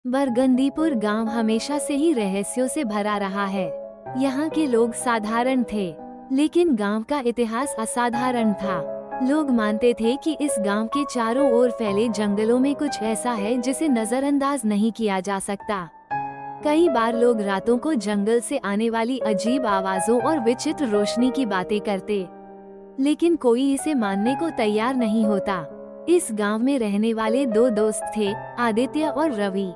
बरगंदीपुर गांव हमेशा से ही रहस्यों से भरा रहा है। यहाँ के लोग साधारण थे, लेकिन गांव का इतिहास असाधारण था। लोग मानते थे कि इस गांव के चारों ओर फैले जंगलों में कुछ ऐसा है जिसे नजरअंदाज नहीं किया जा सकता। कई बार लोग रातों को जंगल से आने वाली अजीब आवाजों और विचित्र रोशनी की बातें करते, लेकिन कोई इसे मानने को तैयार नहीं होता। इस गांव में रहने वाले दो दोस्त थे, आदित्य और रवि।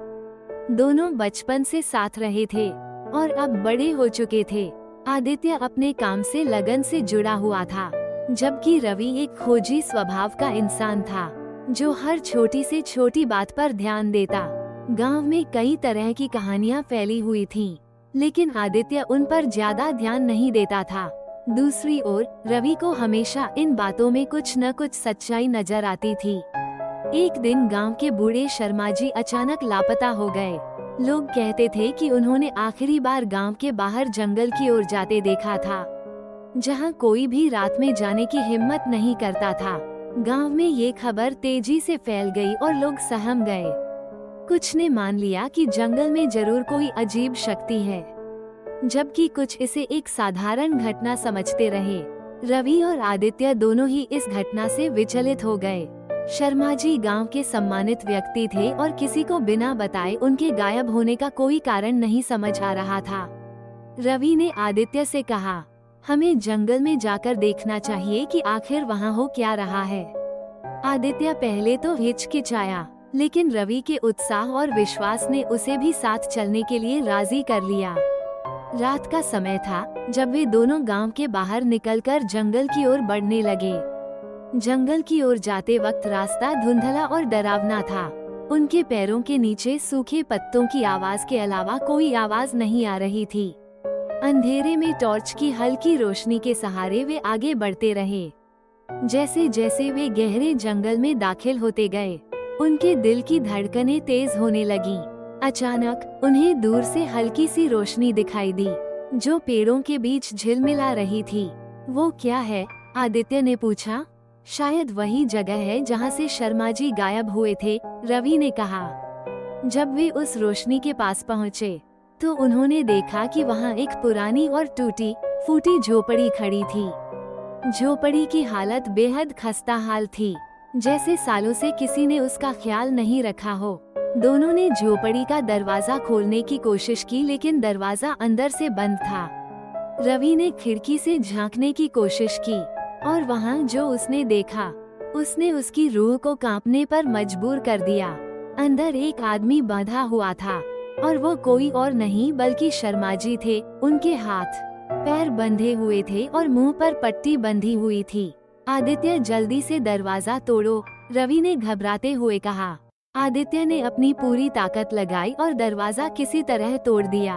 दोनों बचपन से साथ रहे थे और अब बड़े हो चुके थे। आदित्य अपने काम से लगन से जुड़ा हुआ था, जबकि रवि एक खोजी स्वभाव का इंसान था, जो हर छोटी से छोटी बात पर ध्यान देता। गांव में कई तरह की कहानियां फैली हुई थीं, लेकिन आदित्य उन पर ज्यादा ध्यान नहीं देता था। दूसरी ओर रवि को हमेशा इन बातों में कुछ न कुछ सच्चाई नजर आती थी। एक दिन गांव के बूढ़े शर्मा जी अचानक लापता हो गए। लोग कहते थे कि उन्होंने आखिरी बार गांव के बाहर जंगल की ओर जाते देखा था, जहां कोई भी रात में जाने की हिम्मत नहीं करता था। गांव में ये खबर तेजी से फैल गई और लोग सहम गए। कुछ ने मान लिया कि जंगल में जरूर कोई अजीब शक्ति है, जबकि कुछ इसे एक साधारण घटना समझते रहे। रवि और आदित्य दोनों ही इस घटना से विचलित हो गए। शर्मा जी गांव के सम्मानित व्यक्ति थे और किसी को बिना बताए उनके गायब होने का कोई कारण नहीं समझ आ रहा था। रवि ने आदित्य से कहा, हमें जंगल में जाकर देखना चाहिए कि आखिर वहाँ हो क्या रहा है। आदित्य पहले तो हिचकिचाया, लेकिन रवि के उत्साह और विश्वास ने उसे भी साथ चलने के लिए राजी कर लिया। रात का समय था जब वे दोनों गांव के बाहर निकलकर जंगल की ओर बढ़ने लगे। जंगल की ओर जाते वक्त रास्ता धुंधला और डरावना था। उनके पैरों के नीचे सूखे पत्तों की आवाज के अलावा कोई आवाज नहीं आ रही थी। अंधेरे में टॉर्च की हल्की रोशनी के सहारे वे आगे बढ़ते रहे। जैसे जैसे वे गहरे जंगल में दाखिल होते गए, उनके दिल की धड़कनें तेज होने लगीं। अचानक उन्हें दूर से हल्की सी रोशनी दिखाई दी, जो पेड़ों के बीच झिलमिला रही थी। वो क्या है? आदित्य ने पूछा। शायद वही जगह है जहाँ से शर्मा जी गायब हुए थे, रवि ने कहा। जब वे उस रोशनी के पास पहुँचे, तो उन्होंने देखा कि वहाँ एक पुरानी और टूटी फूटी झोपड़ी खड़ी थी। झोपड़ी की हालत बेहद खस्ताहाल थी, जैसे सालों से किसी ने उसका ख्याल नहीं रखा हो। दोनों ने झोपड़ी का दरवाजा खोलने की कोशिश की, लेकिन दरवाजा अंदर से बंद था। रवि ने खिड़की से झांकने की कोशिश की, और वहाँ जो उसने देखा, उसने उसकी रूह को कांपने पर मजबूर कर दिया। अंदर एक आदमी बांधा हुआ था, और वो कोई और नहीं बल्कि शर्मा जी थे। उनके हाथ पैर बंधे हुए थे और मुंह पर पट्टी बंधी हुई थी। आदित्य, जल्दी से दरवाजा तोड़ो, रवि ने घबराते हुए कहा। आदित्य ने अपनी पूरी ताकत लगाई और दरवाजा किसी तरह तोड़ दिया।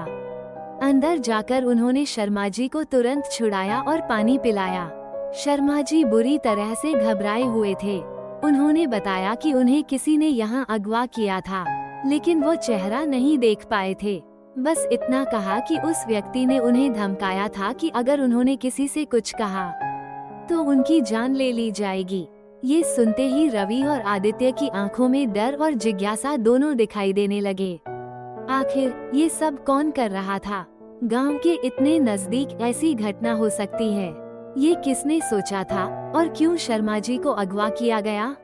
अंदर जाकर उन्होंने शर्मा जी को तुरंत छुड़ाया और पानी पिलाया। शर्मा जी बुरी तरह से घबराए हुए थे। उन्होंने बताया कि उन्हें किसी ने यहाँ अगवा किया था, लेकिन वो चेहरा नहीं देख पाए थे। बस इतना कहा कि उस व्यक्ति ने उन्हें धमकाया था कि अगर उन्होंने किसी से कुछ कहा तो उनकी जान ले ली जाएगी। ये सुनते ही रवि और आदित्य की आंखों में डर और जिज्ञासा दोनों दिखाई देने लगे। आखिर ये सब कौन कर रहा था? गांव के इतने नजदीक ऐसी घटना हो सकती है? ये किसने सोचा था, और क्यों शर्मा जी को अगवा किया गया?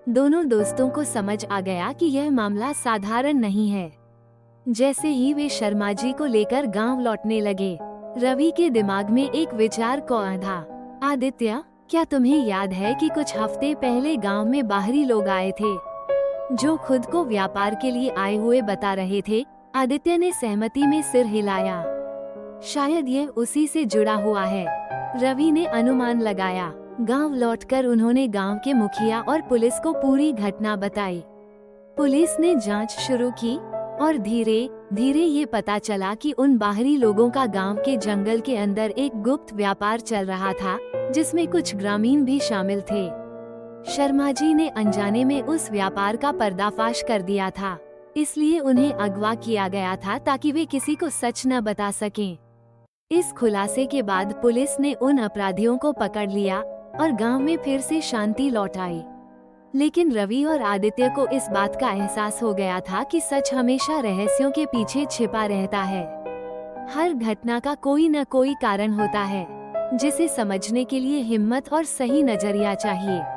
दोनों दोस्तों को समझ आ गया कि यह मामला साधारण नहीं है। जैसे ही वे शर्मा जी को लेकर गांव लौटने लगे, रवि के दिमाग में एक विचार को आधा। आदित्य, क्या तुम्हें याद है कि कुछ हफ्ते पहले गांव में बाहरी लोग आए थे, जो खुद को व्यापार के लिए आए हुए बता रहे थे? आदित्य ने सहमति में सिर हिलाया। शायद यह उसी से जुड़ा हुआ है, रवि ने अनुमान लगाया। गांव लौटकर उन्होंने गांव के मुखिया और पुलिस को पूरी घटना बताई। पुलिस ने जांच शुरू की और धीरे धीरे ये पता चला कि उन बाहरी लोगों का गांव के जंगल के अंदर एक गुप्त व्यापार चल रहा था, जिसमें कुछ ग्रामीण भी शामिल थे। शर्मा जी ने अनजाने में उस व्यापार का पर्दाफाश कर दिया था, इसलिए उन्हें अगवा किया गया था ताकि वे किसी को सच न बता सकें। इस खुलासे के बाद पुलिस ने उन अपराधियों को पकड़ लिया और गांव में फिर से शांति लौट आई। लेकिन रवि और आदित्य को इस बात का एहसास हो गया था कि सच हमेशा रहस्यों के पीछे छिपा रहता है। हर घटना का कोई न कोई कारण होता है, जिसे समझने के लिए हिम्मत और सही नजरिया चाहिए।